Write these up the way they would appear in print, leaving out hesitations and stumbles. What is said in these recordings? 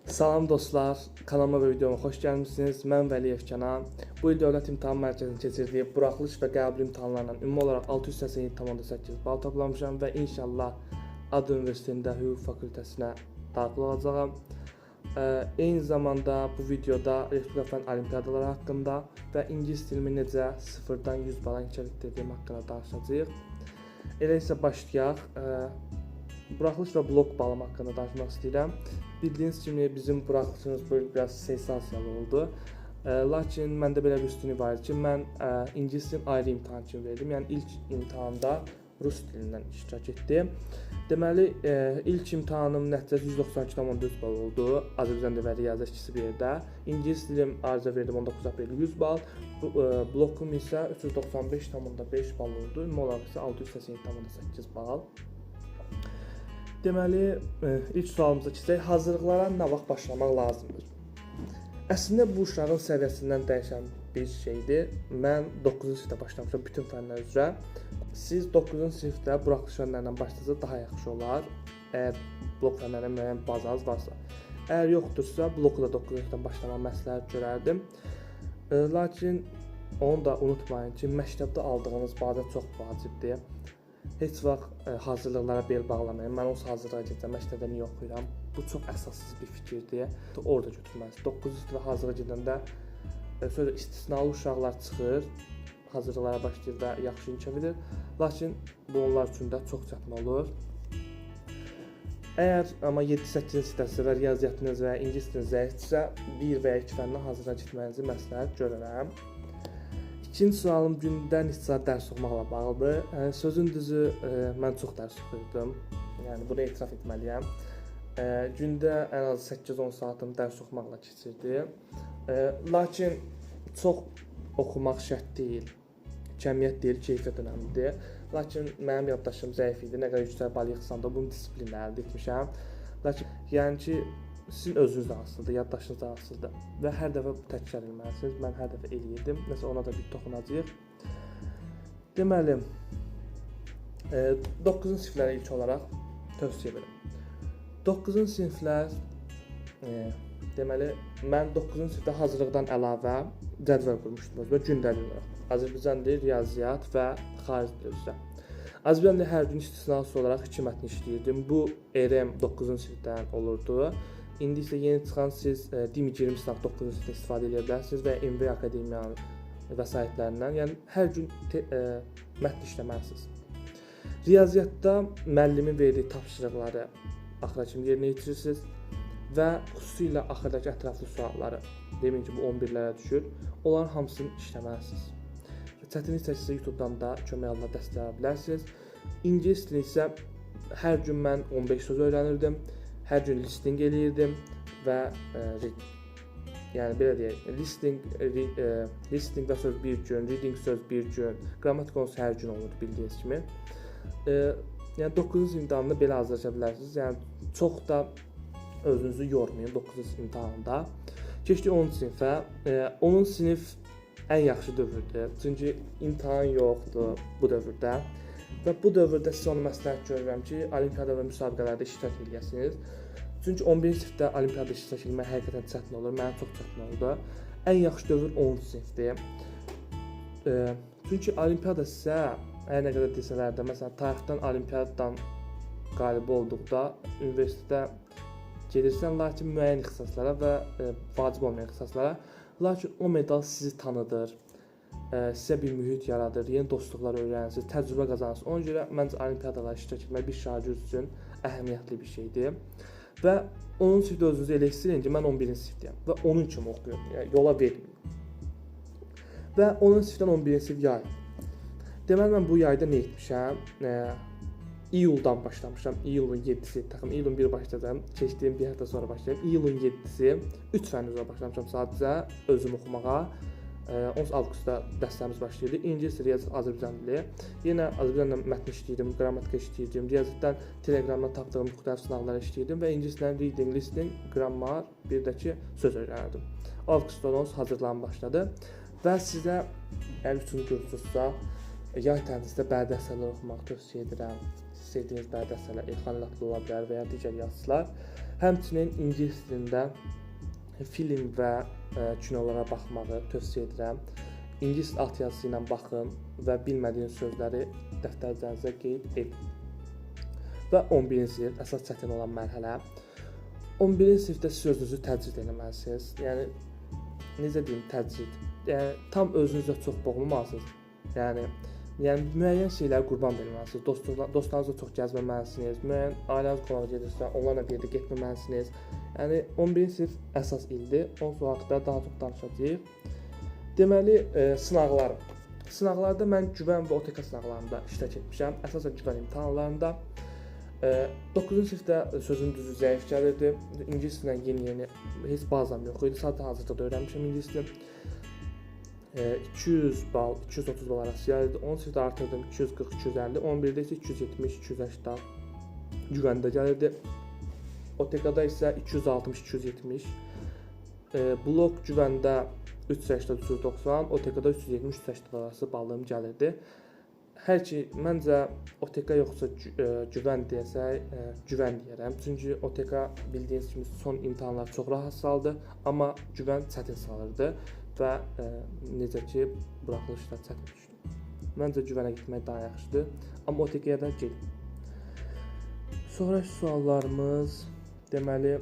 Salam dostlar, kanalıma və videoma xoş gəlmişsiniz. Mən Vəliyev Kənan. Bu il Dövlət İmtahan Mərkəzinin keçirdiyi buraxılış və qəbul imtahanlarından ümumi olaraq 687,8 bal toplamışam və inşallah ADU Universitetində Hüquq fakültəsinə daxil olacağam. Eyni zamanda bu videoda Respublika fənn olimpiadaları haqqında və ingilis dilimi necə 0-dan 100 bala inkişaf etdirdiyim haqqında danışacağıq. Elə isə başlayaq. Buraxılış və blok balım haqqında danışmaq istəyirəm. Bildiyiniz kimi bizim buraxılışımız böyle biraz sensasiyalı oldu. Lakin məndə belə bir üstünlük var ki, mən ingilis dilini ayrı imtahan kimi verdim. Yəni ilk imtahanda rus dilindən iştirak etdim. Deməli, ilk imtahanım nəticəsi 192,4 bal oldu. Azərbaycan dili və riyaziyyat ikisi bir yerdə. İngilis dilim arıza verdim 19 aprel 100 bal. Blokum isə 395,5 bal oldu. Ümumi olaraq isə 687,8 bal. Deməli, ilk sualımıza keçək. Hazırlıqlara nə vaxt başlamaq lazımdır? Əslində bu uşağın səviyyəsindən dəyişən bir şeydir. Mən 9-cu sinifdə başlamışam bütün fənlər üzrə. Siz 9-cu sinifdə buraxılış fənlərindən başlasınız daha yaxşı olar. Əgər blok fənlərində müəyyən bazanız varsa. Əgər yoxdursa, bloku da 9-cu sinifdən başlamağı məsləhət görərdim. Lakin onu da unutmayın ki, məktəbdə aldığınız baza çox vacibdir. Heç vaxt hazırlıqlara bel bağlamayın. Mən onsuz hazırlığa gedirəm, məktəbdə niyə oxuyuram? Bu çox əsassız bir fikirdir. Orada götürməlisiniz. 9-cu sinifdə hazırlığa gedəndə sözə istisnalı uşaqlar çıxır, hazırlıqlara başlayır və yaxşı inkişaf edir. Lakin bu onlar üçün də çox çətin olur. Əgər amma 7-8-ci sinifdəsə və riyaziyyatınız və ingilis diliniz zəifdirsə, 1 və ya 2 fəndən hazırlığa getməyinizi məsləhət görərəm. İkinci sualım gündə neçə saat dərs oxumaqla bağlıdır. Sözün düzü, mən çox dərs oxuyurdum. Yəni bunu etiraf etməliyəm. Gündə ən az 8-10 saatım dərs oxumaqla keçirdi. Lakin çox oxumaq şərt deyil. Cəmiyyət deyil, keyfiyyət önəmlidir. Lakin mənim yaddaşım zəif idi. Nə qədər yüksək bal yığsam da bunu disiplinlə əldə etmişəm. Lakin yəni ki, sizin özünüz də asılıdır, yaddaşınız da asılıdır və hər dəfə təkrar etməlisiniz. Mən hər dəfə eləyirdim. Nəsə ona da bir toxunacağıq. Deməli, 9-cu siniflərə ilk olaraq tövsiyə edirəm. 9-cu siniflər, deməli, mən 9-cu sinifdə hazırlıqdan əlavə cədvəl qurmuşdum özümə gündəlik olaraq. Azərbaycan dili, riyaziyyat və xarici dil üzrə. Azərbaycan dili hər gün istisnası olaraq 2 mətn işləyirdim. Bu ERM 9-cu sinifdən olurdu. İndi isə yeni çıxan siz DİM-20 sınav 9-cu sinifdə istifadə edə bilərsiniz və MV Akademiyanın vəsaitlərindən. Yəni hər gün mətn işləməlisiniz. Riyaziyyatda müəllimin verdiyi tapşırıqları axıra kimi yerinə yetirirsiniz və xüsusilə axırdakı ətraflı sualları, demin ki bu 11-lərə düşür, onların hamısını işləməlisiniz. Çətinlik çəkirsə YouTube-dan da kömək alına dəstək ala bilərsiniz. İngilis dili isə hər gün mən 15 söz öyrənirdim. Hər gün listing eləyirdim və yəni belə deyək, listing və söz bir gün, reading söz bir gün, qrammatik konusu hər gün olurdu bildiyiniz kimi. Yəni 9-cu imtahanında belə hazırlaşa bilərsiniz. Yəni çox da özünüzü yormayın 9-cu imtahanında. Keçdik 10-cu sinifə. 10-cu sinif ən yaxşı dövrdür. Çünki imtahan yoxdur bu dövrdə. Və bu dövrdə sizə onu məsləhət görürəm ki, olimpiada və müsabiqələrdə iştirak edəsiniz. Çünki 11-ci sinifdə olimpiada iştirak etmək həqiqətən çətin olur. Mənə çox çətin oldu. Ən yaxşı dövr 10-cu sinifdir. Çünki olimpiada sizə hər nə qədər desələr də, məsələn, tarixdən olimpiadadan qalib olduqda universitetdə gedirsən, lakin müəyyən ixtisaslara və vacib olmayan ixtisaslara. Lakin o medal sizi tanıdır. Sizə bir mühit yaradır, yeni dostluqlar öyrənirsiniz, təcrübə qazanırsınız. Ona görə məncə olimpiadalara iştirak etmək bir şagird üçün əhəmiyyətli bir şeydir. Və 10-cu sinifdə özünüzü elə hiss edin ki, mən 11-ci sinifdəyəm və onun kimi oxuyuram, yəni yola verməyin. Və 10-cu sinifdən 11-ci sinif yay. Deməli, mən bu yayda nə etmişəm? İyuldan başlamışam, iyulun 7-si, təxmin iyulun 1 başlayacağım, keçdiyim bir həftə sonra başlayacağım. İyulun 7-si 3 fənn üzrə başlamışam sadəcə özüm oxumağa. 10 avqustda dərslərimiz başlayırdı. İngilis, riyaziyyat, Azərbaycan dili. Yenə Azərbaycanla mətn işləyirdim, qrammatika işləyirdim. Riyaziyyatdan Telegramdan tapdığım müxtəlif sınavlar işləyirdim və ingilisdən reading, listening, grammar, bir də ki söz öyrənirdim. Avqustda onun hazırlanma başladı və sizə əgər 3-cü kursusda yay tətilində bədii əsərlər oxumaq tövsiyə edirəm. sevdiyiniz bəzi əsərlər İlxan Latlı ola bilər və ya digər yazıçılar. Həmçinin ingilis dilində film və kinolara baxmağı tövsiyə edirəm. İngilis alt yazısı ilə baxın və bilmədiyiniz sözləri dəftərcənizə qeyd edin. Və 11-ci sinif əsas çətin olan mərhələ. 11-ci sinifdə siz özünüzü təcrid etməlisiniz. Yəni necə deyim, təcrid. Yəni tam özünüzlə çox boğulmalısınız. Yəni müəyyən şeylərə qurban verməlisiniz. Dostlarınızla çox gəzməməlisiniz. Müəyyən ailəniz qonağa gedirsə, onlarla bir yerdə getməməlisiniz. Yəni 11-ci sinif əsas ildir. Onun sonra haqqında daha çox danışacağıq. Deməli, sınaqlar. Sınaqlarda mən güvən və OTK sınaqlarında iştirak etmişəm. Əsasən güvən imtahanlarında. 9-cu sinifdə sözün düzü zəif gəlirdi. İngilis dilində yeni heç bazam yox idi. Sadəcə hazırda da öyrənmişəm ingilis dilini. 200 bal, 230 bal arası gəlirdi. 10 sinifdə artırdım 240, 250. 11-də isə 270, 280 güvəndə gəlirdi. OTK-da isə 260, 270. Blok güvəndə 380, 390, OTK-da 370, 380 arası balım gəlirdi. Hər ki, məncə OTK yoxsa güvən desək, güvən deyərəm. Çünki OTK bildiyiniz kimi son imtahanlar çox rahat saldı, amma güvən çətin salırdı və necə ki, buraxılışda çətin düşdü. Məncə güvənə getmək daha yaxşıdır, amma OTK-ya da gedin. Sonraki suallarımız, deməli,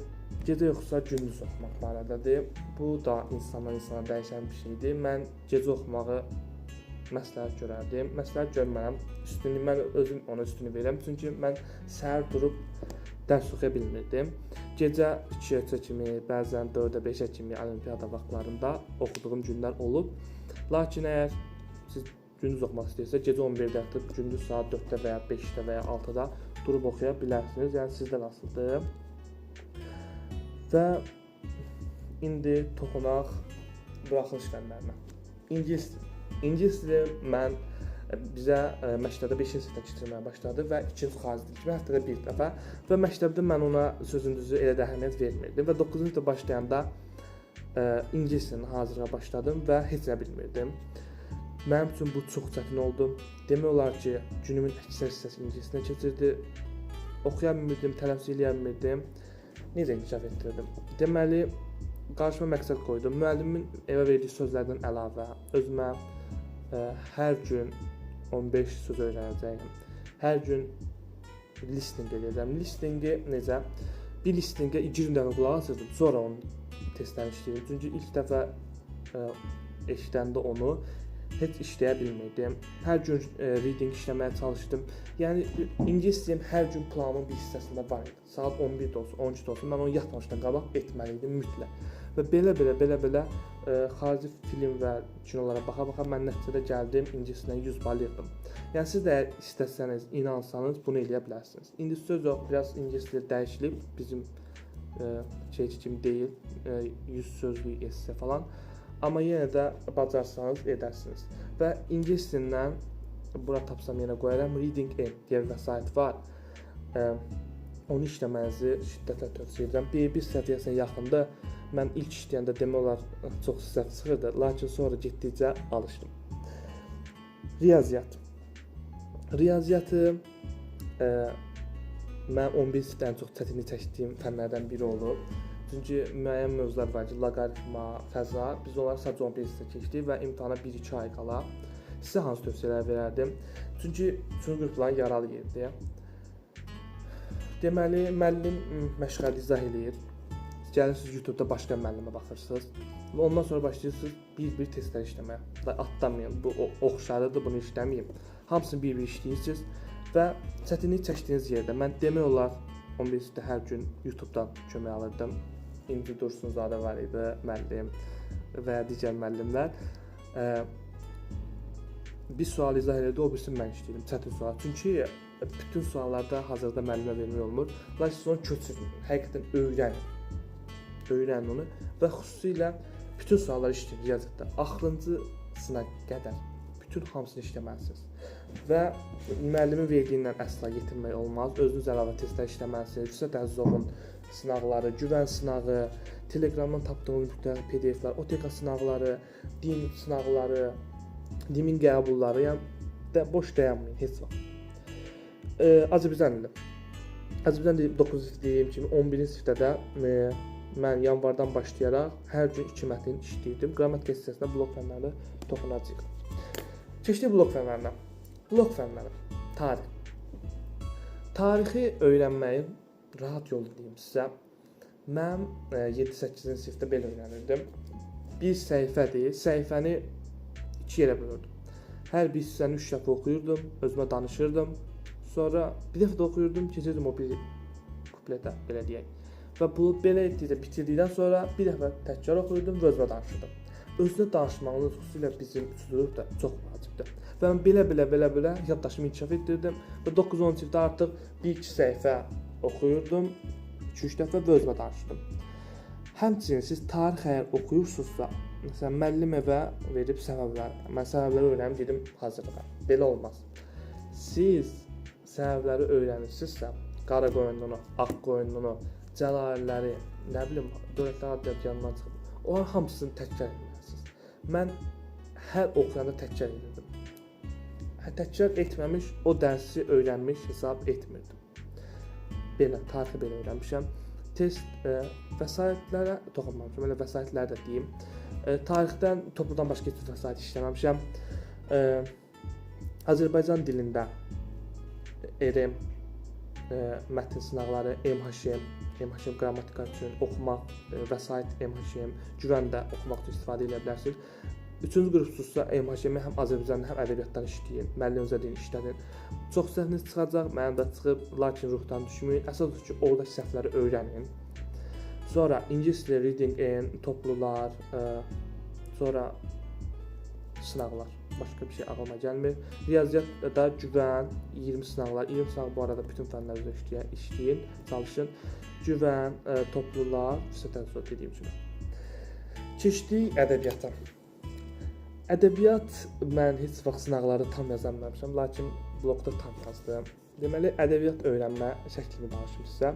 gecə yoxsa gündüz oxumaq barədədir. Bu da insandan insana dəyişən bir şeydir. Mən gecə oxumağı məsləhət görərdim. Məsləhət görmərəm. Mən özüm ona üstünlük verirəm. Çünki mən səhər durub dərs oxuya bilmirdim. Gecə 2-3 kimi, bəzən 4-ə 5-ə kimi olimpiada vaxtlarında oxuduğum günlər olub. Lakin əgər siz gündüz oxumaq istəyirsə, gecə 11-də yatıb gündüz saat 4-də və ya 5-də və ya 6-da durub oxuya bilərsiniz. Yəni sizdən asılıdır. Və indi toxunaq buraxılış fənlərinə. İngilis dili. İngilis dili mən bizə məktəbdə 5-ci sinifdə keçirməyə başladı və 2-ci xarici dil kimi həftədə bir dəfə və məktəbdə mən ona sözün düzü elə də əhəmiyyət vermirdim və 9-cu sinifdə başlayanda ingilis dilini hazırlığa başladım və heç nə bilmirdim. Mənim üçün bu çox çətin oldu. Demək olar ki, günümün əksər hissəsi ingilis dilinə keçirdi. Oxuya bilmirdim, tələffüz eləyə bilmirdim. Necə inkişaf etdirdim? Deməli, qarşıma məqsəd qoydum. Müəllimin evə verdiyi sözlərdən əlavə özümə hər gün 15 söz öyrənəcəyəm. Hər gün listening edəcəm. Listeningi necə? Bir listeningə 2 dəfə qulaq asırdım, sonra onun testlərini işləyirdim. Çünki ilk dəfə eşidəndə onu heç işləyə bilmirdim. Hər gün reading işləməyə çalışdım. Yəni ingilis dilim hər gün planımın bir hissəsində var idi. Saat 11-də olsun, 12-də olsun, mən onu yatmamışdan qabaq etməli idim mütləq. Və belə xarici film və kinolara baxa-baxa mən nəticədə gəldim, ingilis dilinə 100 bal yığdım. Yəni siz də əgər istəsəniz, inansanız bunu eləyə bilərsiniz. İndi söz yox, biraz ingilis dili dəyişilib, bizim kimi deyil, 100 sözlük esse falan. Amma yenə də bacarsanız edərsiniz. Və ingilis dilindən bura tapsam yenə qoyaram, Reading Aid deyə bir vəsait var. Onu işləmənizi şiddətlə tövsiyə edirəm. Bir səviyyəsinə yaxında mən ilk işləyəndə demək olar çox səhv çıxırdı, lakin sonra getdikcə alışdım. Riyaziyyat. Riyaziyyatı mən 11 sinifdə ən çox çətinlik çəkdiyim fənlərdən biri olub. Çünki müəyyən mövzular var ki, loqaritma, fəza, biz onları sadəcə 11 sinifdə keçdik və imtahana 1-2 ay qala sizə hansı tövsiyələr verərdim? Çünki üçüncü qrupların yaralı yerdir. Deməli, müəllim məşğəli izah eləyir. Gəlirsiniz YouTube-da başqa müəllimə baxırsınız və ondan sonra başlayırsınız bir-bir testlər işləməyə. Atlamayın, bu oxşarıdır, bunu işləməyim. Hamısını bir-bir işləyirsiniz və çətinlik çəkdiyiniz yerdə mən demək olar 11 sinifdə hər gün YouTube-dan kömək alırdım. İnci Dursunzadə var idi, müəllim və digər müəllimlər. Bir sual izah edirdi, o birisini mən işləyirdim, çətin sual. Çünki bütün suallarda hazırda müəllimə vermək olmur. Lakin siz onu köçürün, həqiqətən öyrənin onu və xüsusilə bütün sualları işləyin riyaziyyatda. Axırıncısına qədər bütün hamısını işləməlisiniz. Və müəllimin verdiyindən əsla yetinmək olmaz. Özünüz əlavə testlər işləməlisiniz. Fürsət Əzizovun sınaqları, güvən sınağı, Telegramdan tapdığınız müxtəlif PDF-lər, OTK sınaqları, din sınaqları, dimin qəbulları, yəni boş dayanmayın heç vaxt. Azərbaycan dili. Azərbaycan dili 9 sinif dediyim kimi 11-ci sinifdə də mən yanvardan başlayaraq hər gün 2 mətn işləyirdim. Qrammatika hissəsinə blok fənləri toxunacağıq. Keçdik blok fənlərinə. Blok fənləri. Tarix. Tarixi öyrənməyin rahat yolu deyim sizə. Mən 7-8-ci sinifdə belə öyrənirdim. Bir səhifədir. Səhifəni 2 yerə bölürdüm. Hər bir hissəni 3 dəfə oxuyurdum, özümə danışırdım. Sonra bir dəfə də oxuyurdum, keçirdim o bir kupletə, belə deyək. Və bu belə etdikcə bitirdikdən sonra bir dəfə təkrar oxuyurdum və özümə danışırdım. Özünə danışmağınız xüsusilə bizim üçlük də çox vacibdir. Və mən belə yaddaşımı inkişaf etdirdim və 9-10 sinifdə artıq 1-2 səhifə oxuyurdum, 2-3 dəfə və özümə danışırdım. Həmçinin siz tarix əgər oxuyursunuzsa, məsələn, müəllim evə verib səbəblər, mən səbəbləri öyrənib dedim hazırlığa. Belə olmaz. Siz səbəbləri öyrənirsinizsə, qara qoyununu, ağ qoyununu, cəlalləri, nə bilim, dövlətlər adları yanından çıxıb, onların hamısını təkrar etməlisiniz. Mən hər oxuyanda təkrar edirdim. Təkrar etməmiş, o dərsi öyrənmiş hesab etmirdim. Belə, tarixi belə öyrənmişəm. Test vəsaitlərə toxunmamışam, elə vəsaitləri də deyim. Tarixdən topludan başqa heç bir vəsait işləməmişəm. Azərbaycan dilində RM, mətn sınaqları, MHM qrammatika üçün oxumaq, vəsait MHM, güvəndə oxumaq üçün istifadə edə bilərsiniz. 3-cü qrupsuzsa MHM-i həm Azərbaycanda, həm ədəbiyyatdan işləyin, müəllimizə deyin, işlədin. Çox səhviniz çıxacaq, mənim də çıxıb, lakin ruhdan düşməyin. Əsas odur ki, oradakı səhvləri öyrənin. Sonra ingilis dili reading in, toplular, sonra sınaqlar. Başqa bir şey ağlıma gəlmir. Riyaziyyatda güvən, 20 sınaqlar. 20 sınaq bu arada bütün fənlərdə işləyin, çalışın. Güvən, toplular, fürsətən sonra dediyim kimi. Keçdik ədəbiyyata. Ədəbiyyat mən heç vaxt sınaqları tam yaza bilməmişəm, lakin blokda tam yazdım. Deməli, ədəbiyyat öyrənmə şəklini danışım sizə.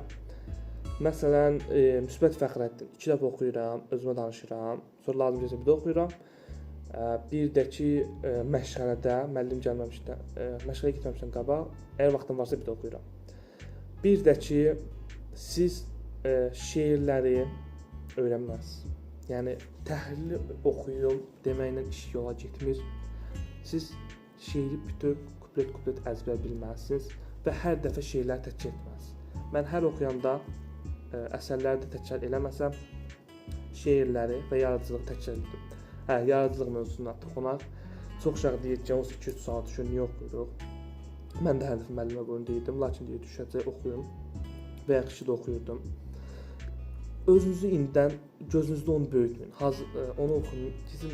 Məsələn, müsbət Fəxrəddin 2 dəfə oxuyuram, özümə danışıram, sonra lazım gəlsə bir də oxuyuram. Bir də ki, məşğələdə, müəllim gəlməmişdən, məşğələyə getməmişdən qabaq, əgər vaxtım varsa bir də oxuyuram. Bir də ki, siz şeirləri öyrənməlisiniz. Yəni, təhlili oxuyum deməklə iş yola getmir. Siz şeiri bütöv, kuplet əzbər bilməlisiniz və hər dəfə şeirləri təkrar etməlisiniz. Mən hər oxuyanda əsərləri də təkrar eləməsəm, şeirləri və yaradıcılığı təkrar etdim. Yaradıcılıq mövzusuna toxunaq. Çox uşaq deyir ki, 2-3 saat düşün, niyə oxuyuruq? Mən də hər dəfə müəllimə qoyun deyirdim, lakin deyir, düşəcək oxuyum və yaxşı da oxuyurdum. Özünüzü indidən, gözünüzdə onu böyütməyin. Onu oxuyun, sizin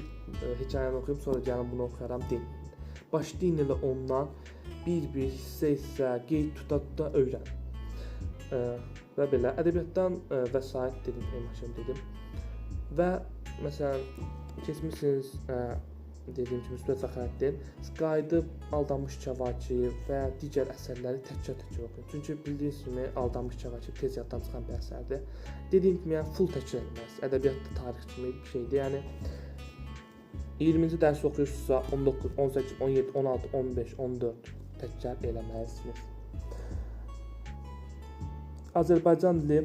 hekayəni oxuyum, sonra gəlin bunu oxuyaram deyin. Başlayın elə ondan bir hissə, qeyd tuta öyrənin. Və belə, ədəbiyyatdan vəsait dedim, MHM dedim. Və məsələn, keçmişsiniz, dediyim kimi, müsbət Fəxrəddin, qayıdıb Aldanmış Kəvakib və digər əsərləri təkrar oxuyun. Çünki bildiyiniz kimi, Aldanmış Kəvakib tez yaddan çıxan bir əsərdir. Dediyim kimi, yəni full təkrar etməlisiniz. Ədəbiyyatda tarix kimi bir şeydir. Yəni 20-ci dərsi oxuyursunuzsa 19, 18, 17, 16, 15, 14 təkrar eləməlisiniz. Azərbaycan dili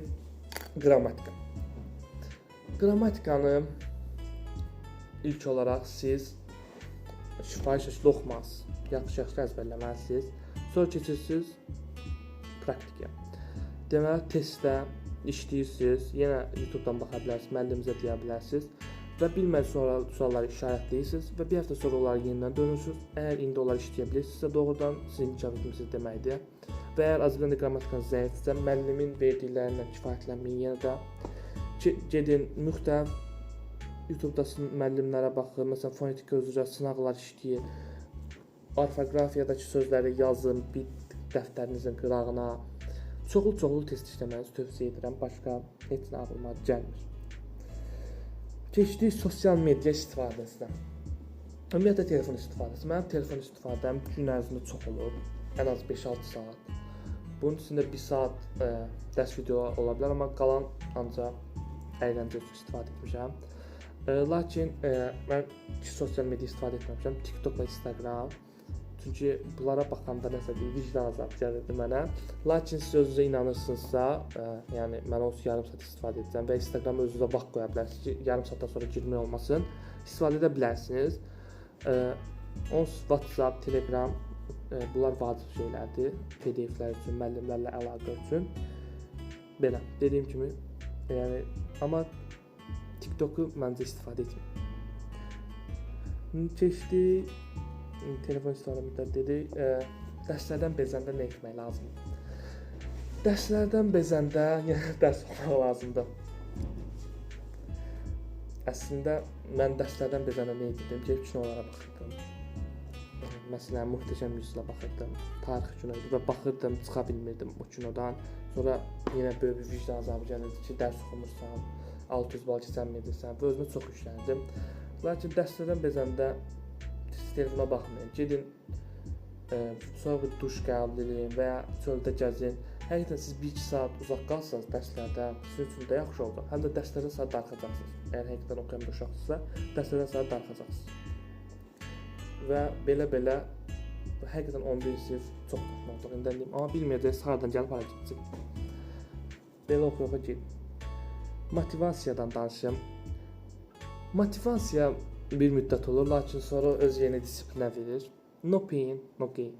qrammatika. Qrammatikanı ilk olaraq siz şifahi şəkildə oxumalısınız, yaxşı əzbərləməlisiniz. Sonra keçirsiniz praktikaya. Deməli, testdə işləyirsiniz, yenə YouTube-dan baxa bilərsiniz, müəllimizə deyə bilərsiniz və bilmədiyi sualları işarətləyirsiniz və bir həftə sonra onları yenidən dönürsünüz. Əgər indi onları işləyə bilirsinizsə, doğrudan sizin inkişaf etmisiniz deməkdir. Və əgər Azərbaycan qrammatikanız zəifdirsə, müəllimin verdiklərindən kifayətlənməyin, yenə də gedin müxtəlif YouTube-da müəllimlərə baxın, məsələn, fonetika üzrə sınaqlar işləyir, orfoqrafiyadakı sözləri yazın bir dəftərinizin qırağına. Çoxlu test işləmənizi tövsiyə edirəm, başqa heç nə ağlıma gəlmir. Keçdik sosial media istifadəsinə. Ümumiyyətlə, telefon istifadəsi. Mənim telefon istifadəm gün ərzində çox olur, ən az 5-6 saat. Bunun içində 1 saat dərs videolar ola bilər, amma qalan ancaq əyləncə üçün istifadə etmişəm. Lakin mən sosial media istifadə etməmişəm. TikTok və Instagram Çünki bunlara baxanda nəsə bir vicdan azabı gəlirdi mənə. Lakin siz özünüzə inanırsınızsa, yəni mən onsuz yarım saat istifadə edəcəm və Instagrama özünüzə vaxt qoya bilərsiniz ki, yarım saatdan sonra girmək olmasın. İstifadə edə bilərsiniz. Onsuz WhatsApp, Telegram bunlar vacib şeylərdir. PDF-lər üçün, müəllimlərlə əlaqə üçün. Belə, dediyim kimi, yəni amma TikTok-u məncə istifadə etməyin. Keçdik telefon istifadə müddət dedik. Dərslərdən bezəndə nə etmək lazımdır? Dərslərdən bezəndə yəni dərs oxumaq lazımdır. Əslində mən dərslərdən bezəndə nə edirdim? Gəlib kinolara baxırdım. Məsələn, Möhtəşəm Yüzyıla baxırdım. Tarix kino idi və baxırdım, çıxa bilmirdim o kinodan. Sonra yenə böyük bir vicdan azabı gəlirdi ki, dərs oxumursan, 600 bal keçənmirsən və özümə çox yükləndim. Lakin dərslərdən bezəndə telefona baxmayın. Gedin, sonra bir duş qəbul edin və ya çöldə gəzin. Həqiqətən siz 1-2 saat uzaq qalsanız dərslərdən, sizin üçün də yaxşı olacaq. Həm də dərslərdən saat darıxacaqsınız. Əgər həqiqətən oxuyan bir uşaqsınızsa, dərslərdən saat darıxacaqsınız. Və belə həqiqətən 11-ci sinif çox xoşuma olacaq. İndi deyim, amma bilməyəcəksiniz haradan gəlib hara gedəcək. Belə oxuya gedin. Motivasiyadan danışım. Motivasiya bir müddət olur, lakin sonra öz yeni disiplinə verir. No pain, no gain.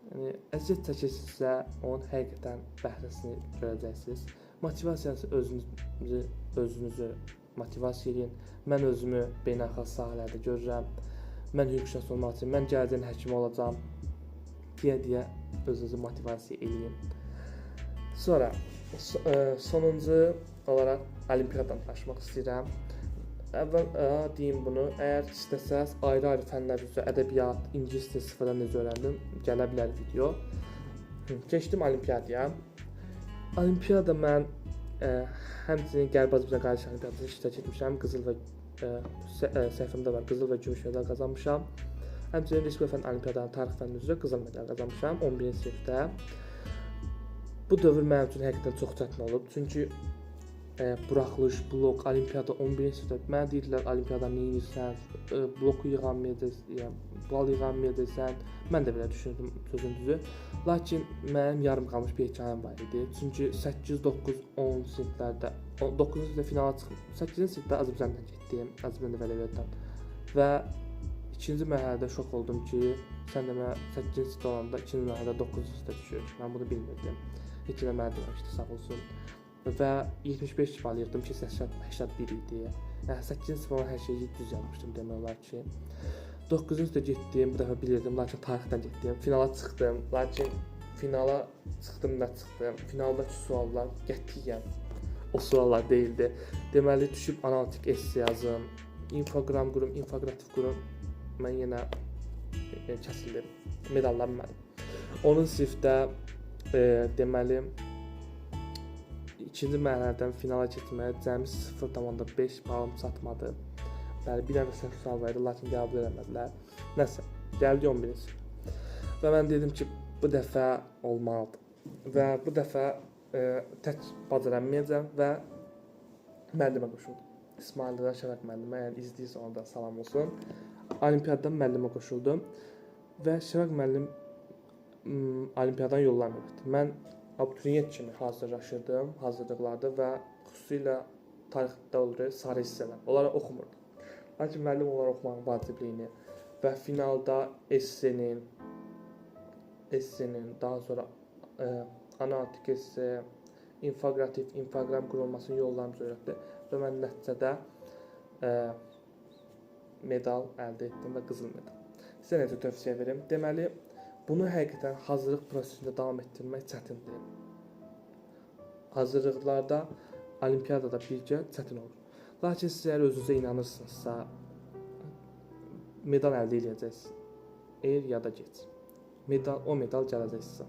Yəni əziyyət çəkirsinizsə, onun həqiqətən bəhrəsini görəcəksiniz. Motivasiyanızı özünüzü motivasiya edin. Mən özümü beynəlxalq sahələrdə görürəm. Mən hüquqşünas olmaq üçün, mən gələcəyin həkimi olacağam deyə özünüzü motivasiya edin. Sonra sonuncu olaraq olimpiyadan danışmaq istəyirəm. Əvvəl deyim bunu, əgər istəsəz ayrı-ayrı fənlər üzrə ədəbiyyat, ingilis dili sıfırdan necə öyrəndim, gələ bilər video. Keçdim olimpiyadaya. Olimpiyada mən həmçinin Qərbi Azərbaycan Qardaş Olimpiyadasında iştirak etmişəm. Qızıl və səhvimdə var, qızıl və gümüş medal qazanmışam. Həmçinin Respublika fənn olimpiyadanın tarix fənni üzrə qızıl medal qazanmışam 11-ci sinifdə. Bu dövr mənim üçün həqiqətən çox çətin olub. Çünki buraxılış, blok, olimpiyada 11-ci sinifdə mənə deyirlər olimpiyada nə edirsən, bloku yığanmayacaqsan, bal yığanmayacaqsan. Mən də belə düşünürdüm sözün düzü. Lakin mənim yarım qalmış bir hekayəm var idi. Çünki 8, 9, 10 siniflərdə 9-cu sinifdə finala çıxdım. 8-ci sinifdə Azərbaycandan getdim, Azərbaycan Dövlətdən. Və ikinci mərhələdə şok oldum ki, sən demə 8-ci sinifdə olanda ikinci mərhələdə 9-cu sinifdə düşür. Mən bunu bilmirdim. Heç də mənə deməmişdi, sağ olsun. Və 75 bal yığdım ki, 81 idi. Yəni 8-ci sinifdə hər şeyi düz yazmışdım demək olar ki. 9-cu sinifdə getdim, bu dəfə bilirdim, lakin tarixdən getdim. Finala çıxdım, lakin finala çıxdım da çıxdım. Finaldakı suallar qətiyyən o suallar deyildi. Deməli, düşüb analitik esse yazım, infoqram qurum, infoqratif qurum. Mən yenə kəsildim, medallanmadım. 10-cu sinifdə deməli, ikinci mərhələdən finala keçməyə cəmi 0.5 balım çatmadı. Bəli, bir dənə səhv sual var idi, lakin qəbul eləmədilər. Nəsə, gəldi 11-ci sinif. Və mən dedim ki, bu dəfə olmalıdır. Və bu dəfə tək bacaranmayacağam və müəllimə qoşuldum. İsmail Rıza Şəfəq müəllimə, yəni izləyirsə ona da salam olsun. Olimpiyadan müəllimə qoşuldum və Şəfəq müəllim olimpiyadan yollanmırdı. Mən abituriyent kimi hazırlaşırdım, hazırlıqlarda və xüsusilə tarixdə olur sarı hissələr. Onları oxumurdum. Lakin müəllim onları oxumağın vacibliyini və finalda essenin, daha sonra analitik esse, infoqratif, infoqram qurulmasının yollarını öyrətdi və mən nəticədə medal əldə etdim və qızıl medal. Sizə necə tövsiyə verim? Deməli, bunu həqiqətən hazırlıq prosesində davam etdirmək çətindir. Hazırlıqlarda, olimpiyadada birgə çətin olur. Lakin siz əgər özünüzə inanırsınızsa, medal əldə edəcəksiniz. Er ya da gec. O medal gələcək sizə.